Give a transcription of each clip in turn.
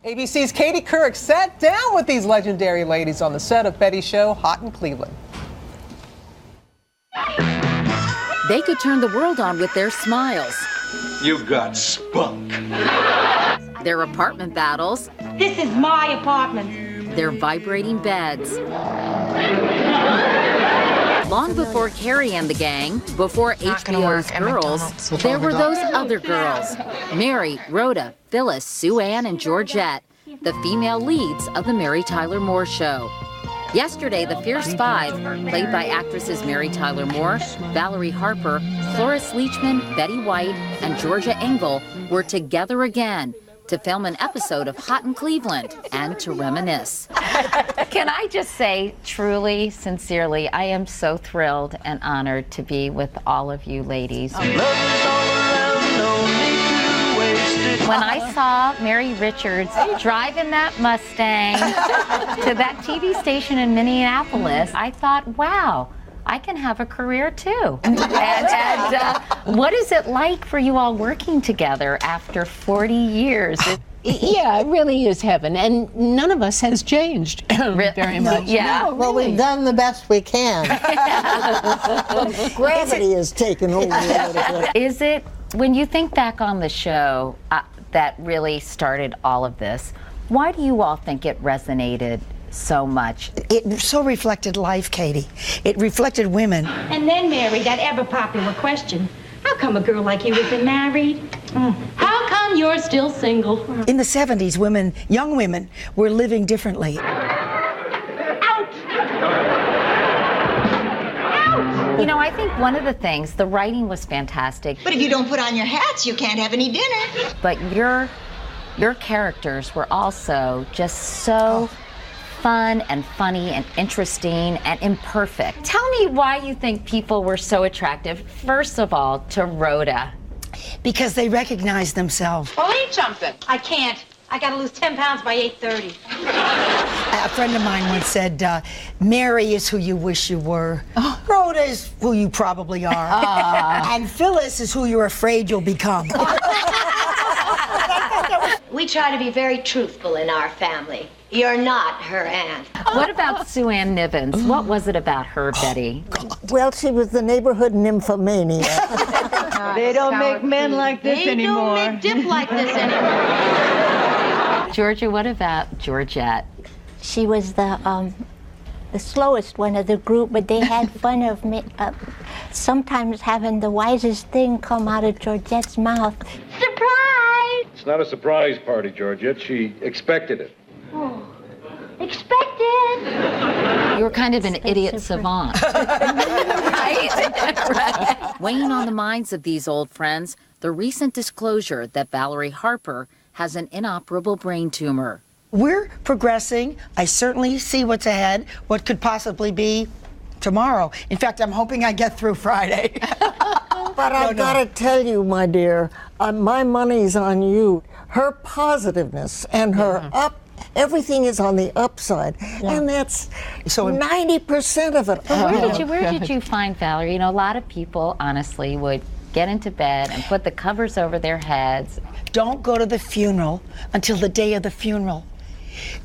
ABC's Katie Couric sat down with these legendary ladies on the set of Betty's show, Hot in Cleveland. They could turn the world on with their smiles. You got spunk. Their apartment battles. This is my apartment. Their vibrating beds. Long before Carrie and the gang, before HBO's Girls, there were those other girls. Mary, Rhoda, Phyllis, Sue Ann, and Georgette, the female leads of the Mary Tyler Moore Show. Yesterday, the Fierce Five, played by actresses Mary Tyler Moore, Valerie Harper, Cloris Leachman, Betty White, and Georgia Engel, were together again to film an episode of Hot in Cleveland and to reminisce. Can I just say, truly, sincerely, I am so thrilled and honored to be with all of you ladies. When I saw Mary Richards driving that Mustang to that TV station in Minneapolis, I thought, wow, I can have a career too. And what is it like for you all working together after 40 years? Yeah, it really is heaven, and none of us has changed very much. Yeah. No, well, we've done the best we can. Gravity has taken over a little bit. Is it, when you think back on the show that really started all of this, why do you all think it resonated so much? It so reflected life, Katie. It reflected women. And then, Mary, that ever popular question. How come a girl like you isn't married? How come you're still single? In the 70s, women, young women, were living differently. Out! You know, I think one of the things, the writing was fantastic. But if you don't put on your hats, you can't have any dinner. But your characters were also just so fun and funny and interesting and imperfect. Tell me why you think people were so attractive, first of all, to Rhoda. Because they recognized themselves. Well, eat something. I can't. I gotta lose 10 pounds by 8:30. A friend of mine once said, Mary is who you wish you were. Rhoda is who you probably are. And Phyllis is who you're afraid you'll become. We try to be very truthful in our family. You're not her aunt. What about Sue Ann Nivens? What was it about her, Betty? Well, she was the neighborhood nymphomaniac. They don't make men like this anymore. They don't make dip like this anymore. Georgia, what about Georgette? She was the slowest one of the group, but they had fun of me sometimes having the wisest thing come out of Georgette's mouth. Surprise! It's not a surprise party, Georgette. She expected it. Oh, expected. You were kind of an idiot savant. Right? Weighing on the minds of these old friends, the recent disclosure that Valerie Harper has an inoperable brain tumor. We're progressing. I certainly see what's ahead, what could possibly be tomorrow. In fact, I'm hoping I get through Friday. But I've got to tell you, my dear, my money's on you. Her positiveness and her everything is on the upside, and that's 90% of it. Where did you find Valerie? You know, a lot of people, honestly, would get into bed and put the covers over their heads. Don't go to the funeral until the day of the funeral.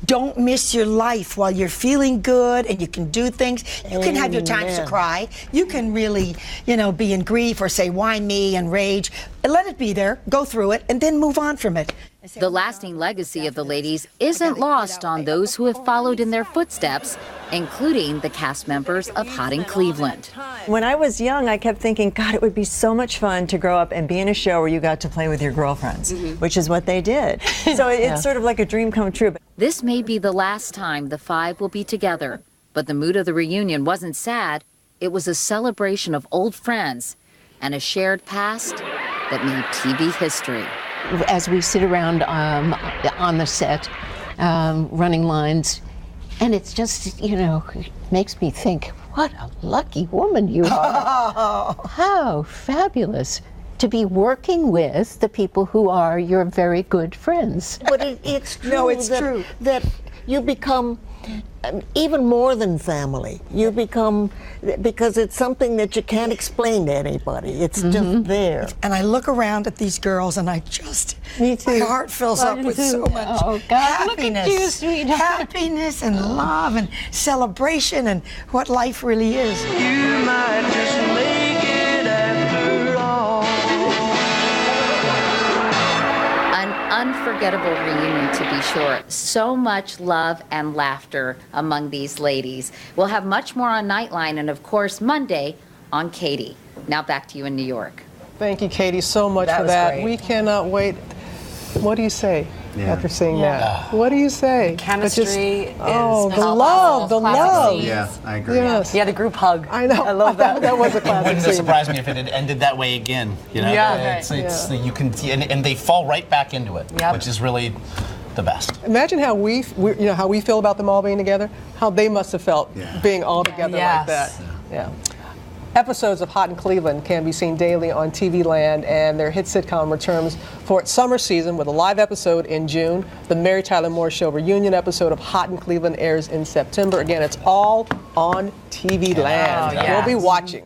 Don't miss your life while you're feeling good and you can do things. You can have your times to cry. You can really, be in grief or say, why me, and rage. And let it be there, go through it, and then move on from it. The lasting legacy of the ladies isn't lost on those who have followed in their footsteps, including the cast members of Hot in Cleveland. When I was young, I kept thinking, God, it would be so much fun to grow up and be in a show where you got to play with your girlfriends, which is what they did. So it's sort of like a dream come true. This may be the last time the five will be together, but the mood of the reunion wasn't sad. It was a celebration of old friends and a shared past that made TV history. As we sit around on the set, running lines, and it's just, makes me think, what a lucky woman you are. How fabulous to be working with the people who are your very good friends. But it's true. That you become even more than family. You become, because it's something that you can't explain to anybody. It's just there. And I look around at these girls and I just, Me too. my heart fills up with so much happiness. Look at you, sweetheart. Happiness and love and celebration and what life really is. You might just make it after all. An unforgettable reunion, to be sure. So much love and laughter among these ladies. We'll have much more on Nightline and, of course, Monday on Katie. Now back to you in New York. Thank you, Katie, so much for was that. great. We cannot wait. What do you say after seeing that? What do you say? Chemistry is the palpable. love, the Classic love. scenes. Yeah, I agree. Yes. Yeah, the group hug. I know. I love that. That was a It classic wouldn't have scene. surprised me if it had ended that way again. You know, Yeah. it's you can, and they fall right back into it, Yep. which is really the best. Imagine how we how we feel about them all being together. How they must have felt being all together like that. Yes. Yeah. Episodes of Hot in Cleveland can be seen daily on TVLand, and their hit sitcom returns for its summer season with a live episode in June. The Mary Tyler Moore Show reunion episode of Hot in Cleveland airs in September. Again, it's all on TVLand. Oh, yes. We'll be watching.